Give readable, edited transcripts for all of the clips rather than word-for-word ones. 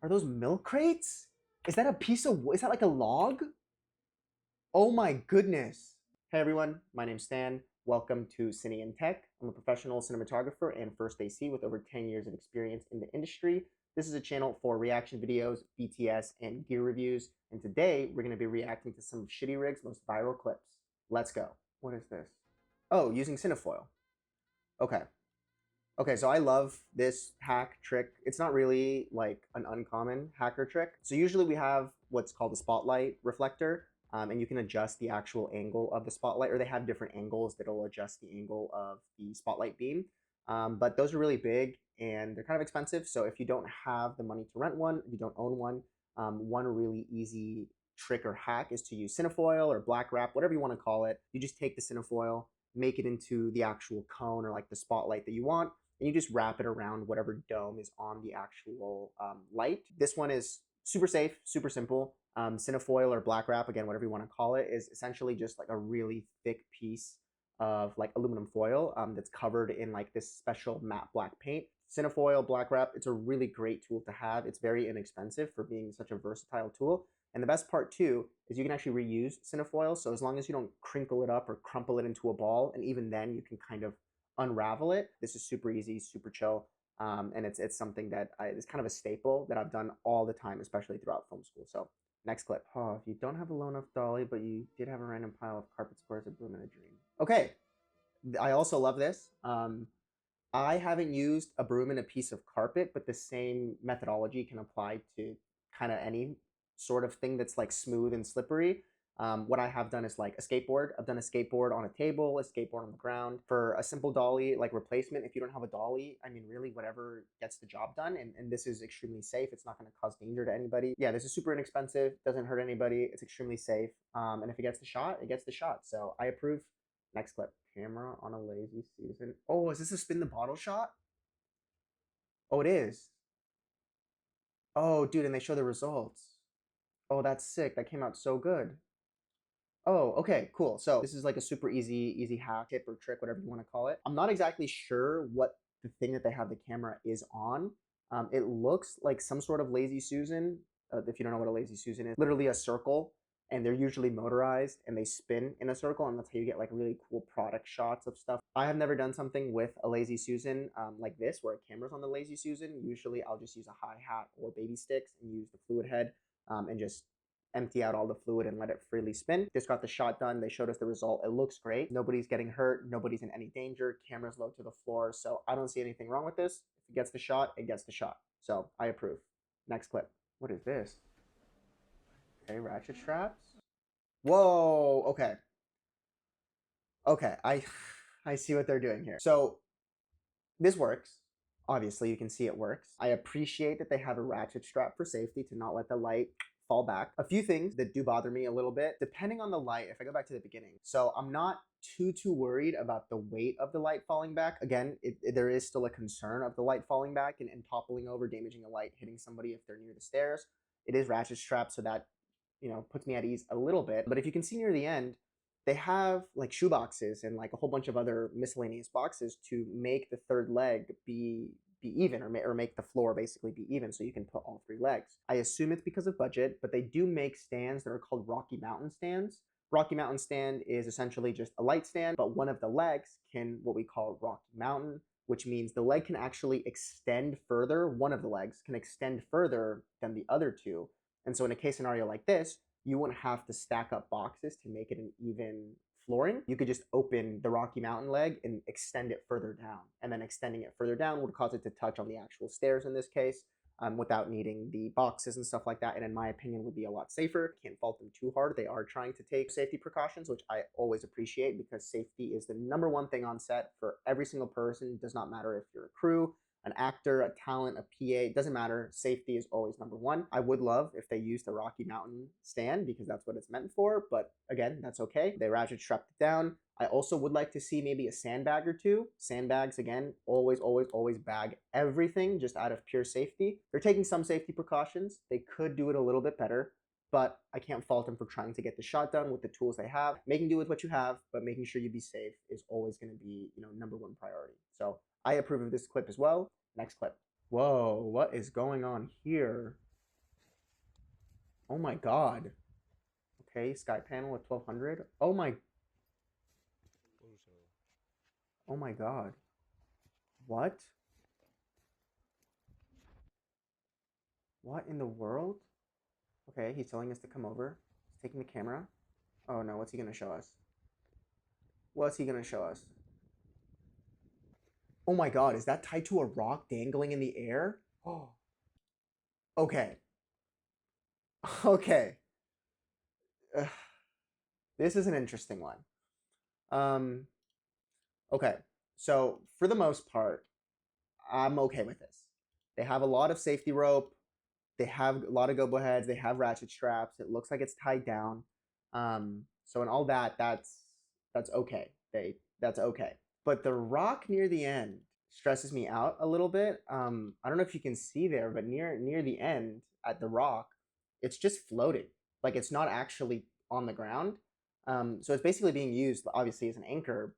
Are those milk crates? Is that a piece of, is that like a log? Oh my goodness. Hey everyone, my name's Stan. Welcome to Cine&Tech. I'm a professional cinematographer and first AC with over 10 years of experience in the industry. This is a channel for reaction videos, BTS, and gear reviews. And today we're going to be reacting to some of ttyRigs' most viral clips. Let's go. What is this? Oh, using cinefoil. Okay. Okay, so I love this hack trick. It's not really like an uncommon hacker trick. So usually we have what's called a spotlight reflector, and you can adjust the actual angle of the spotlight, or they have different angles that'll adjust the angle of the spotlight beam. But those are really big and they're kind of expensive. So if you don't have the money to rent one, if you don't own one, one really easy trick or hack is to use cinefoil or black wrap, whatever you want to call it. You just take the cinefoil, make it into the actual cone or like the spotlight that you want, and you just wrap it around whatever dome is on the actual light. This one is super safe, super simple. Cinefoil or black wrap, again, whatever you want to call it, is essentially just like a really thick piece of like aluminum foil that's covered in like this special matte black paint. Cinefoil, black wrap, it's a really great tool to have. It's very inexpensive for being such a versatile tool. And the best part too is you can actually reuse cinefoil. So as long as you don't crinkle it up or crumple it into a ball, and even then you can kind of unravel it. This is super easy, super chill, and it's something that it's kind of a staple that I've done all the time, especially throughout film school. So next clip. Oh, if you don't have a low enough dolly, but you did have a random pile of carpet squares, a broom, and a dream. Okay, I also love this. I haven't used a broom and a piece of carpet, but the same methodology can apply to kind of any sort of thing that's like smooth and slippery. What I have done is like a skateboard. I've done a skateboard on a table, a skateboard on the ground. For a simple dolly, like replacement, if you don't have a dolly, I mean, really whatever gets the job done. And this is extremely safe. It's not going to cause danger to anybody. Yeah, this is super inexpensive, doesn't hurt anybody. It's extremely safe. And if it gets the shot, it gets the shot. So I approve. Next clip. Camera on a lazy Susan. Oh, is this a spin the bottle shot? Oh, it is. Oh, dude, and they show the results. Oh, that's sick. That came out so good. Oh, okay, cool. So this is like a super easy hack, tip or trick, whatever you want to call it. I'm not exactly sure what the thing that they have the camera is on. It looks like some sort of lazy Susan. If you don't know what a lazy Susan is, literally a circle, and they're usually motorized and they spin in a circle, and that's how you get like really cool product shots of stuff. I have never done something with a lazy Susan like this, where a camera's on the lazy Susan. Usually I'll just use a hi-hat or baby sticks and use the fluid head and just empty out all the fluid and let it freely spin. Just got the shot done. They showed us the result. It looks great. Nobody's getting hurt. Nobody's in any danger. Camera's low to the floor. So I don't see anything wrong with this. If it gets the shot, it gets the shot. So I approve. Next clip. What is this? Okay, ratchet straps. Whoa, okay. Okay, I see what they're doing here. So this works. Obviously, you can see it works. I appreciate that they have a ratchet strap for safety to not let the light fall back. A few things that do bother me a little bit, depending on the light, if I go back to the beginning. So I'm not too worried about the weight of the light falling back. Again, there is still a concern of the light falling back and toppling over, damaging a light, hitting somebody if they're near the stairs. It is ratchet strap, so that, you know, puts me at ease a little bit. But if you can see near the end, they have like shoe boxes and like a whole bunch of other miscellaneous boxes to make the third leg be even, or make the floor basically be even, so you can put all three legs. I assume it's because of budget, but they do make stands that are called Rocky Mountain stands. Rocky Mountain stand is essentially just a light stand, but one of the legs can what we call Rocky Mountain, which means the leg can actually extend further. One of the legs can extend further than the other two. And so in a case scenario like this, you wouldn't have to stack up boxes to make it an even flooring. You could just open the Rocky Mountain leg and extend it further down. And then extending it further down would cause it to touch on the actual stairs in this case, without needing the boxes and stuff like that. And in my opinion, would be a lot safer. Can't fault them too hard. They are trying to take safety precautions, which I always appreciate, because safety is the #1 thing on set for every single person. It does not matter if you're a crew, an actor, a talent, a PA, it doesn't matter. Safety is always #1. I would love if they used the Rocky Mountain stand, because that's what it's meant for, but again, that's okay. They ratchet strapped it down. I also would like to see maybe a sandbag or two. Sandbags, again, always bag everything just out of pure safety. They're taking some safety precautions. They could do it a little bit better, but I can't fault them for trying to get the shot done with the tools they have. Making do with what you have, but making sure you be safe is always going to be, you know, #1 priority. So I approve of this clip as well. Next clip. Whoa, what is going on here? Oh my god. Okay, sky panel at 1200. Oh my god. What? What in the world? Okay, he's telling us to come over. He's taking the camera. Oh no, what's he gonna show us? What's he gonna show us? Oh my god, is that tied to a rock dangling in the air? Oh. Okay. Okay. Ugh. This is an interesting one. Um, okay. So for the most part, I'm okay with this. They have a lot of safety rope. They have a lot of go heads. They have ratchet straps. It looks like it's tied down. So in all that, that's okay. That's okay. But the rock near the end stresses me out a little bit. I don't know if you can see there, but near the end at the rock, it's just floating. Like it's not actually on the ground. So it's basically being used obviously as an anchor,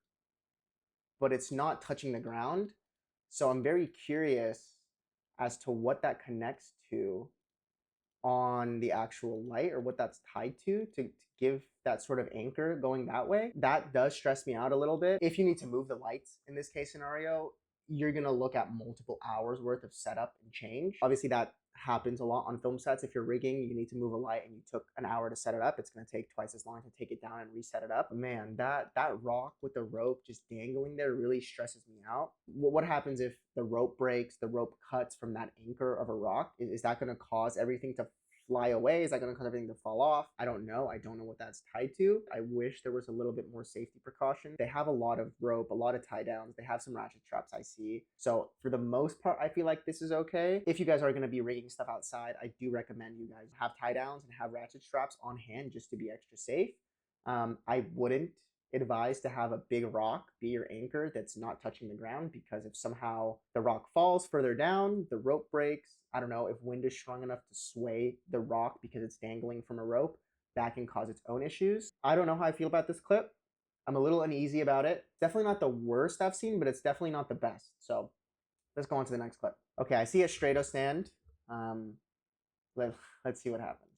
but it's not touching the ground. So I'm very curious as to what that connects to on the actual light or what that's tied to give that sort of anchor going that way. That does stress me out a little bit. If you need to move the lights in this case scenario, you're gonna look at multiple hours worth of setup and change. Obviously, that happens a lot on film sets. If you're rigging, you need to move a light and you took an hour to set it up, it's gonna take twice as long to take it down and reset it up. Man, that rock with the rope just dangling there really stresses me out. What happens if the rope breaks, the rope cuts from that anchor of a rock? Is that gonna cause everything to fly away? Is that going to cause everything to fall off? I don't know. I don't know what that's tied to. I wish there was a little bit more safety precaution. They have a lot of rope, a lot of tie downs. They have some ratchet straps I see. So for the most part, I feel like this is okay. If you guys are going to be rigging stuff outside, I do recommend you guys have tie downs and have ratchet straps on hand just to be extra safe. I wouldn't advise to have a big rock be your anchor that's not touching the ground, because if somehow the rock falls further down, the rope breaks, I don't know, if wind is strong enough to sway the rock because it's dangling from a rope, that can cause its own issues. I don't know how I feel about this clip. I'm a little uneasy about it. Definitely not the worst I've seen, but it's definitely not the best. So let's go on to the next clip. Okay, I see a straight stand. Um, let's see what happens.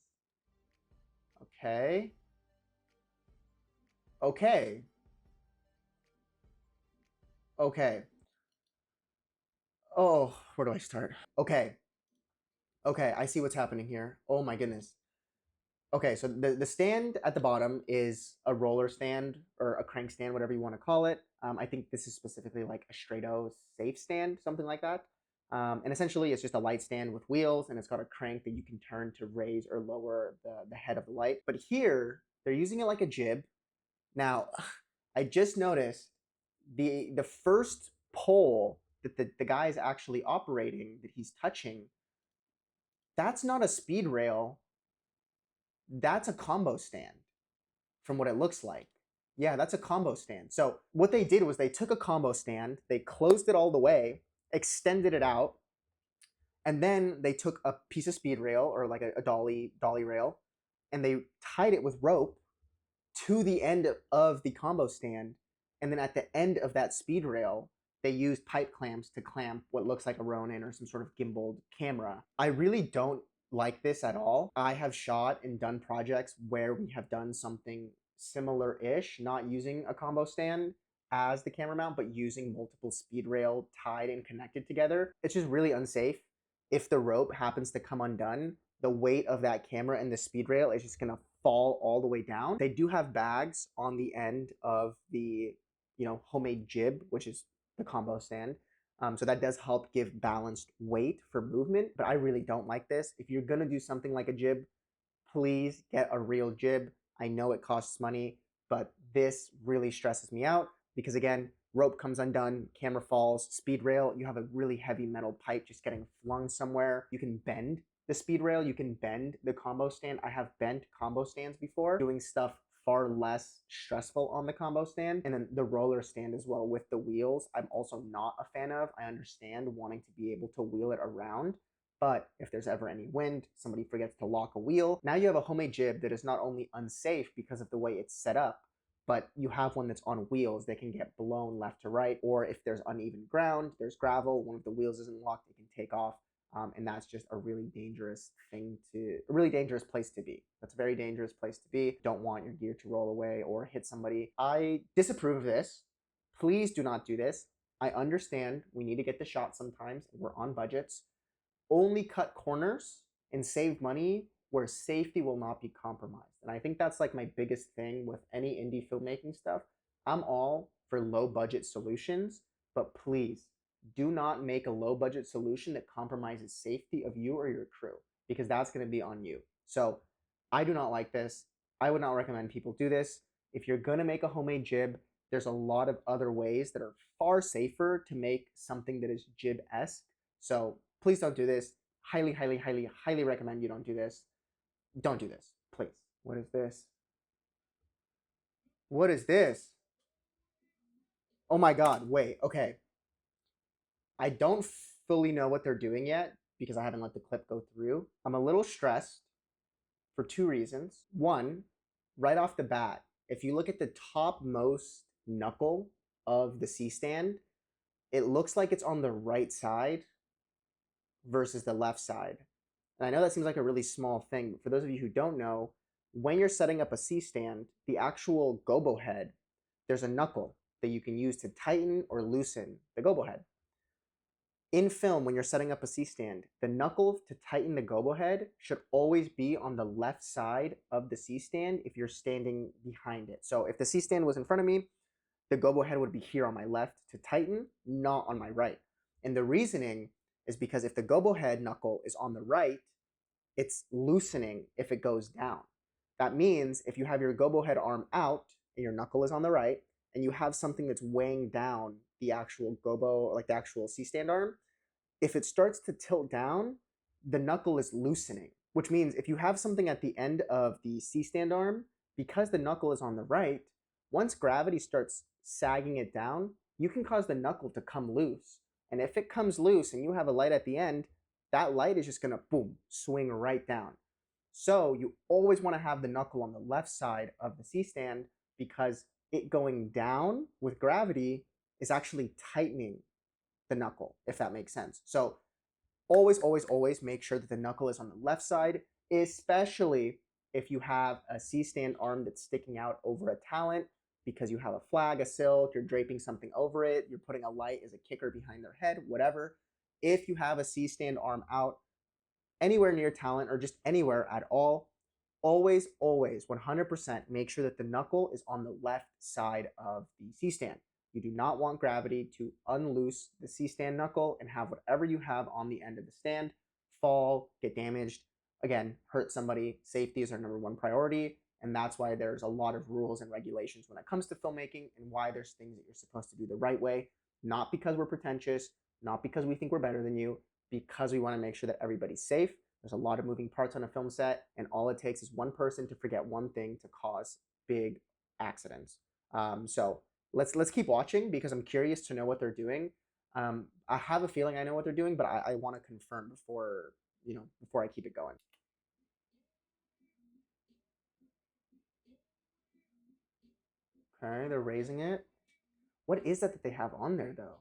Okay. Okay. Okay. Oh, where do I start? Okay. Okay, I see what's happening here. Oh my goodness. Okay, so the stand at the bottom is a roller stand or a crank stand, whatever you want to call it. I think this is specifically like a Strado safe stand, something like that. And essentially, it's just a light stand with wheels, and it's got a crank that you can turn to raise or lower the head of the light. But here, they're using it like a jib. Now, I just noticed the first pole that the guy is actually operating, that he's touching, that's not a speed rail, that's a combo stand from what it looks like. Yeah, that's a combo stand. So what they did was they took a combo stand, they closed it all the way, extended it out, and then they took a piece of speed rail or like a dolly rail, and they tied it with rope to the end of the combo stand. And then at the end of that speed rail, they used pipe clamps to clamp what looks like a Ronin or some sort of gimbaled camera. I really don't like this at all. I have shot and done projects where we have done something similar-ish, not using a combo stand as the camera mount, but using multiple speed rail tied and connected together. It's just really unsafe. If the rope happens to come undone, the weight of that camera and the speed rail is just gonna fall all the way down. They do have bags on the end of the, homemade jib, which is the combo stand. So that does help give balanced weight for movement, but I really don't like this. If you're gonna do something like a jib, please get a real jib. I know it costs money, but this really stresses me out because, again, rope comes undone, camera falls, speed rail, you have a really heavy metal pipe just getting flung somewhere. You can bend the speed rail, you can bend the combo stand. I have bent combo stands before, doing stuff far less stressful on the combo stand. And then the roller stand as well with the wheels, I'm also not a fan of. I understand wanting to be able to wheel it around, but if there's ever any wind, somebody forgets to lock a wheel, now you have a homemade jib that is not only unsafe because of the way it's set up, but you have one that's on wheels that can get blown left to right, or if there's uneven ground, there's gravel, one of the wheels isn't locked, it can take off. And that's just a really dangerous a really dangerous place to be. That's a very dangerous place to be. Don't want your gear to roll away or hit somebody. I disapprove of this. Please do not do this. I understand we need to get the shot sometimes. We're on budgets. Only cut corners and save money where safety will not be compromised. And I think that's like my biggest thing with any indie filmmaking stuff. I'm all for low budget solutions, but please do not make a low budget solution that compromises safety of you or your crew, because that's going to be on you. So I do not like this. I would not recommend people do this. If you're going to make a homemade jib, there's a lot of other ways that are far safer to make something that is jib-esque. So please don't do this. Highly, highly, highly, highly recommend you don't do this. Don't do this, please. What is this? What is this? Oh my God, wait, okay. I don't fully know what they're doing yet because I haven't let the clip go through. I'm a little stressed for two reasons. One, right off the bat, if you look at the topmost knuckle of the C-stand, it looks like it's on the right side versus the left side. And I know that seems like a really small thing, but for those of you who don't know, when you're setting up a C-stand, the actual gobo head, there's a knuckle that you can use to tighten or loosen the gobo head. In film, when you're setting up a C-stand, the knuckle to tighten the gobo head should always be on the left side of the C-stand if you're standing behind it. So if the C-stand was in front of me, the gobo head would be here on my left to tighten, not on my right. And the reasoning is because if the gobo head knuckle is on the right, it's loosening if it goes down. That means if you have your gobo head arm out and your knuckle is on the right, and you have something that's weighing down the actual gobo, like the actual C-stand arm, if it starts to tilt down, the knuckle is loosening, which means if you have something at the end of the C-stand arm, because the knuckle is on the right, once gravity starts sagging it down, you can cause the knuckle to come loose. And if it comes loose and you have a light at the end, that light is just gonna, boom, swing right down. So you always wanna have the knuckle on the left side of the C-stand because it going down with gravity is actually tightening the knuckle, if that makes sense. So always, always, always make sure that the knuckle is on the left side, especially if you have a C-stand arm that's sticking out over a talent because you have a flag, a silk, you're draping something over it, you're putting a light as a kicker behind their head, whatever. If you have a C-stand arm out anywhere near talent or just anywhere at all, always, always, 100% make sure that the knuckle is on the left side of the C-stand. You do not want gravity to unloose the C-stand knuckle and have whatever you have on the end of the stand fall, get damaged, again, hurt somebody. Safety is our number one priority, and that's why there's a lot of rules and regulations when it comes to filmmaking and why there's things that you're supposed to do the right way, not because we're pretentious, not because we think we're better than you, because we want to make sure that everybody's safe. There's a lot of moving parts on a film set, and all it takes is one person to forget one thing to cause big accidents. So let's keep watching because I'm curious to know what they're doing. I have a feeling I know what they're doing, but I want to confirm before I keep it going. Okay, they're raising it. What is that they have on there though?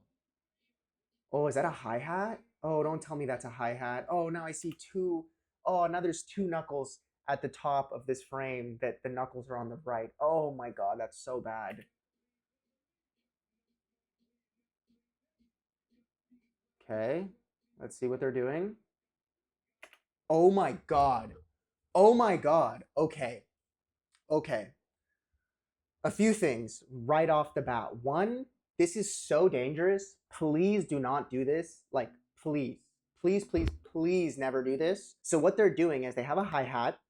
Oh, is that a hi-hat? Oh, don't tell me that's a hi-hat. Oh, now I see two. Oh, now there's two knuckles at the top of this frame that the knuckles are on the right. Oh my God, that's so bad. Okay, let's see what they're doing. Oh my God. Oh my God. Okay. Okay. A few things right off the bat. One, this is so dangerous. Please do not do this. Like, please, please, please, please never do this. So what they're doing is they have a hi-hat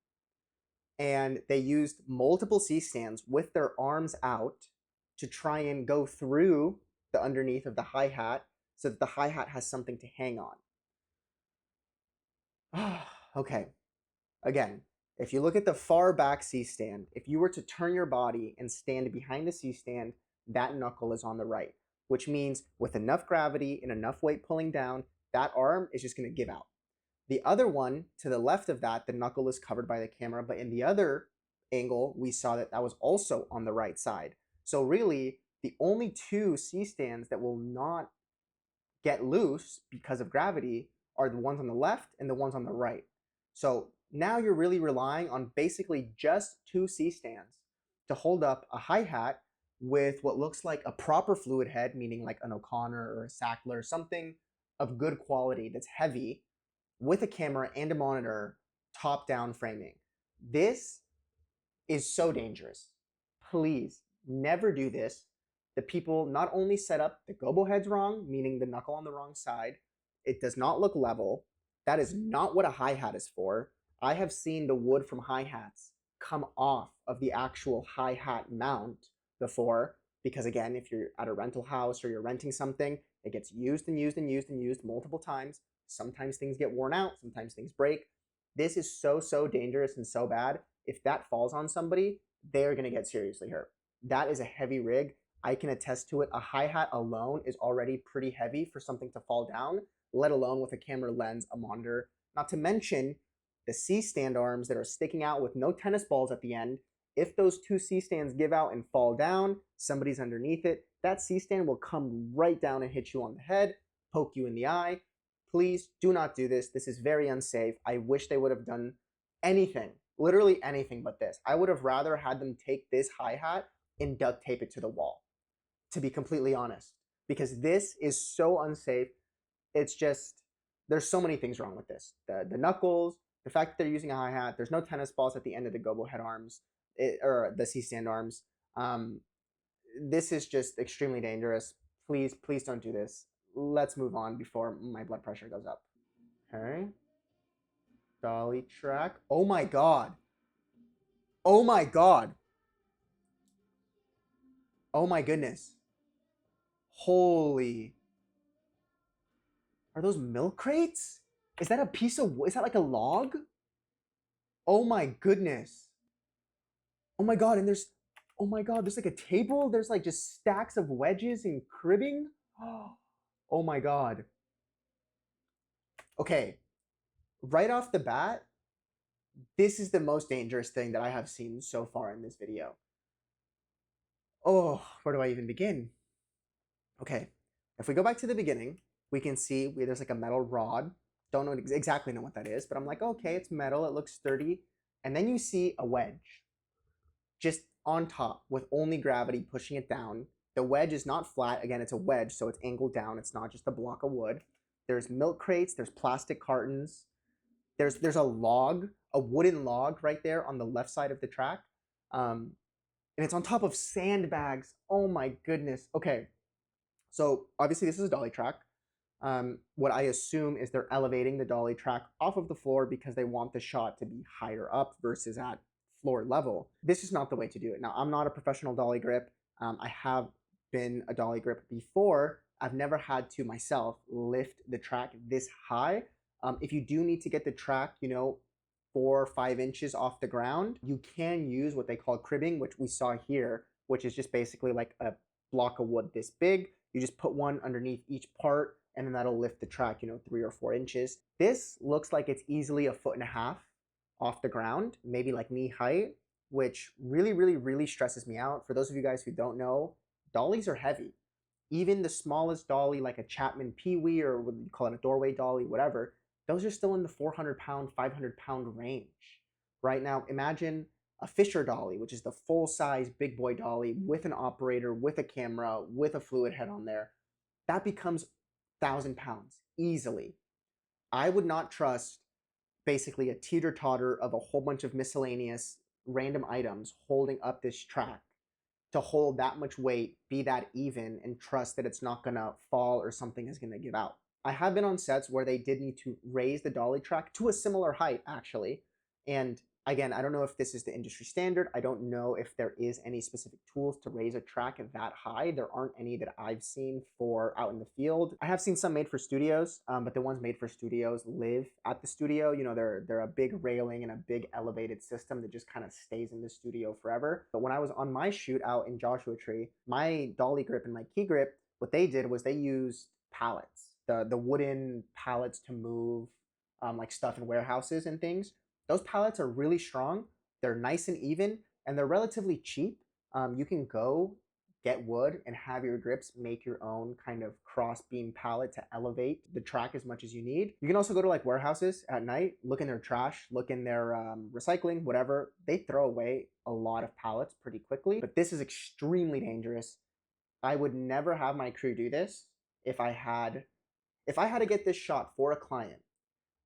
and they used multiple C-stands with their arms out to try and go through the underneath of the hi-hat so that the hi-hat has something to hang on. Okay. Again, if you look at the far back C-stand, if you were to turn your body and stand behind the C-stand, that knuckle is on the right, which means with enough gravity and enough weight pulling down, that arm is just going to give out. The other one to the left of that, the knuckle is covered by the camera, but in the other angle, we saw that that was also on the right side. So really, the only two C-stands that will not get loose because of gravity are the ones on the left and the ones on the right. So now you're really relying on basically just two C-stands to hold up a hi-hat with what looks like a proper fluid head, meaning like an O'Connor or a Sackler, something of good quality that's heavy, with a camera and a monitor, top-down framing. This is so dangerous. Please never do this. The people not only set up the gobo heads wrong, meaning the knuckle on the wrong side, it does not look level. That is not what a hi-hat is for. I have seen the wood from hi-hats come off of the actual hi-hat mount before, because again, if you're at a rental house or you're renting something, it gets used and used and used and used multiple times. Sometimes things get worn out, sometimes things break. This is so dangerous and so bad. If that falls on somebody, they're going to get seriously hurt. That is a heavy rig. I can attest to it. A hi-hat alone is already pretty heavy for something to fall down, let alone with a camera lens, a monitor. Not to mention the C-stand arms that are sticking out with no tennis balls at the end. If those two C-stands give out and fall down, somebody's underneath it, that C-stand will come right down and hit you on the head, poke you in the eye. Please do not do this. This is very unsafe. I wish they would have done anything, literally anything but this. I would have rather had them take this hi-hat and duct tape it to the wall, to be completely honest, because this is so unsafe. It's just, there's so many things wrong with this. The knuckles, the fact that they're using a hi-hat, there's no tennis balls at the end of the gobo head arms, or the C-stand arms. This is just extremely dangerous. Please don't do this. Let's move on before my blood pressure goes up. Okay. Dolly track. Oh my God. Oh my God. Oh my goodness. Holy. Are those milk crates? Is that a piece of, is that like a log? Oh my goodness. Oh my God, and there's, oh my God, there's like a table. There's like just stacks of wedges and cribbing. Oh my God. Okay, right off the bat, this is the most dangerous thing that I have seen so far in this video. Oh, where do I even begin? Okay, if we go back to the beginning, we can see there's like a metal rod. Don't know exactly know what that is, but I'm like, okay, it's metal, it looks sturdy. And then you see a wedge just on top with only gravity pushing it down. The wedge is not flat. Again, it's a wedge, so it's angled down. It's not just a block of wood. There's milk crates, there's plastic cartons. There's a log, a wooden log right there on the left side of the track. And it's on top of sandbags. Oh my goodness. Okay, so obviously this is a dolly track. What I assume is they're elevating the dolly track off of the floor because they want the shot to be higher up versus at floor level. This is not the way to do it. Now, I'm not a professional dolly grip. I have been a dolly grip before. I've never had to myself lift the track this high. If you do need to get the track, 4 or 5 inches off the ground, you can use what they call cribbing, which we saw here, which is just basically like a block of wood this big. You just put one underneath each part, and then that'll lift the track, 3 or 4 inches. This looks like it's easily 1.5 feet off the ground, maybe like knee height, which really stresses me out. For those of you guys who don't know, dollies are heavy. Even the smallest dolly, like a Chapman Pee-wee, or what you call it, a doorway dolly, whatever, those are still in the 400-pound, 500-pound range. Right now, imagine a Fisher dolly, which is the full-size big boy dolly with an operator, with a camera, with a fluid head on there. That becomes 1,000 pounds easily. I would not trust basically a teeter-totter of a whole bunch of miscellaneous random items holding up this track to hold that much weight, be that even, and trust that it's not gonna fall or something is gonna give out. I have been on sets where they did need to raise the dolly track to a similar height, actually. And again, I don't know if this is the industry standard. I don't know if there is any specific tools to raise a track that high. There aren't any that I've seen for out in the field. I have seen some made for studios, but the ones made for studios live at the studio. They're a big railing and a big elevated system that just kind of stays in the studio forever. But when I was on my shoot out in Joshua Tree, my dolly grip and my key grip, what they did was they used pallets, the wooden pallets to move like stuff in warehouses and things. Those pallets are really strong. They're nice and even, and they're relatively cheap. You can go get wood and have your grips make your own kind of cross beam pallet to elevate the track as much as you need. You can also go to like warehouses at night, look in their trash, look in their recycling, whatever. They throw away a lot of pallets pretty quickly, but this is extremely dangerous. I would never have my crew do this if I had to get this shot for a client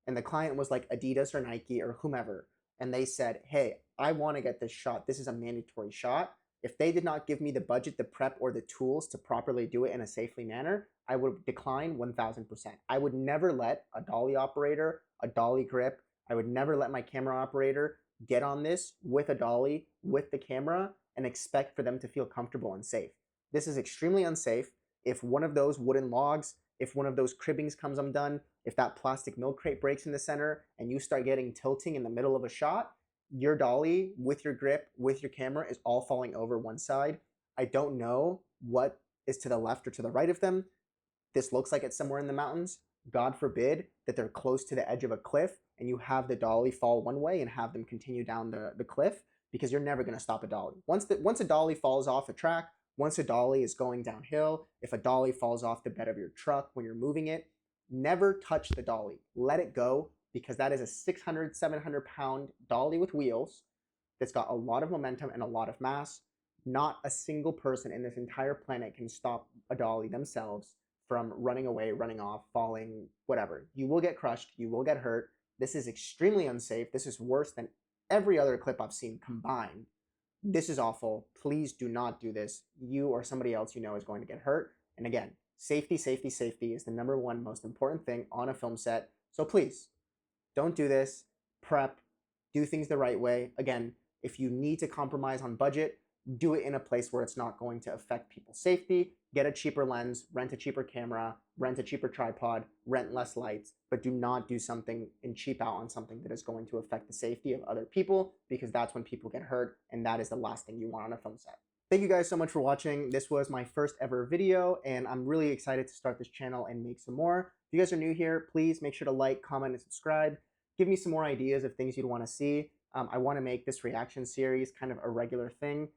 and the client was like Adidas or Nike or whomever, and they said, hey, I want to get this shot. This is a mandatory shot. If they did not give me the budget, the prep, or the tools to properly do it in a safely manner, I would decline 1000%. I would never let a dolly operator, a dolly grip, I would never let my camera operator get on this with a dolly, with the camera, and expect for them to feel comfortable and safe. This is extremely unsafe. If one of those wooden logs, if one of those cribbings comes undone, if that plastic milk crate breaks in the center and you start getting tilting in the middle of a shot, your dolly with your grip, with your camera is all falling over one side. I don't know what is to the left or to the right of them. This looks like it's somewhere in the mountains. God forbid that they're close to the edge of a cliff and you have the dolly fall one way and have them continue down the cliff, because you're never going to stop a dolly. Once a dolly falls off a track, once a dolly is going downhill, if a dolly falls off the bed of your truck when you're moving it, never touch the dolly. Let it go, because that is a 600, 700 pound dolly with wheels that's got a lot of momentum and a lot of mass. Not a single person in this entire planet can stop a dolly themselves from running away, running off, falling, whatever. You will get crushed. You will get hurt. This is extremely unsafe. This is worse than every other clip I've seen combined. This is awful. Please do not do this. You or somebody else you know is going to get hurt. And again, safety, safety, safety is the number one most important thing on a film set. So please, don't do this. Prep. Do things the right way. Again, if you need to compromise on budget, do it in a place where it's not going to affect people's safety. Get a cheaper lens, rent a cheaper camera, rent a cheaper tripod, rent less lights, but do not do something and cheap out on something that is going to affect the safety of other people, because that's when people get hurt, and that is the last thing you want on a film set. Thank you guys so much for watching. This was my first ever video, and I'm really excited to start this channel and make some more. If you guys are new here, please make sure to like, comment, and subscribe. Give me some more ideas of things you'd want to see. I want to make this reaction series kind of a regular thing.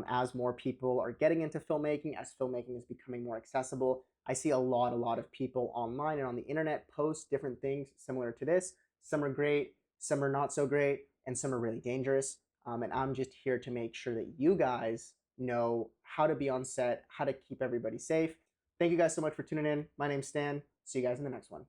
As more people are getting into filmmaking, as filmmaking is becoming more accessible. I see a lot of people online and on the internet post different things similar to this. Some are great, some are not so great, and some are really dangerous. And I'm just here to make sure that you guys know how to be on set, how to keep everybody safe. Thank you guys so much for tuning in. My name's Stan. See you guys in the next one.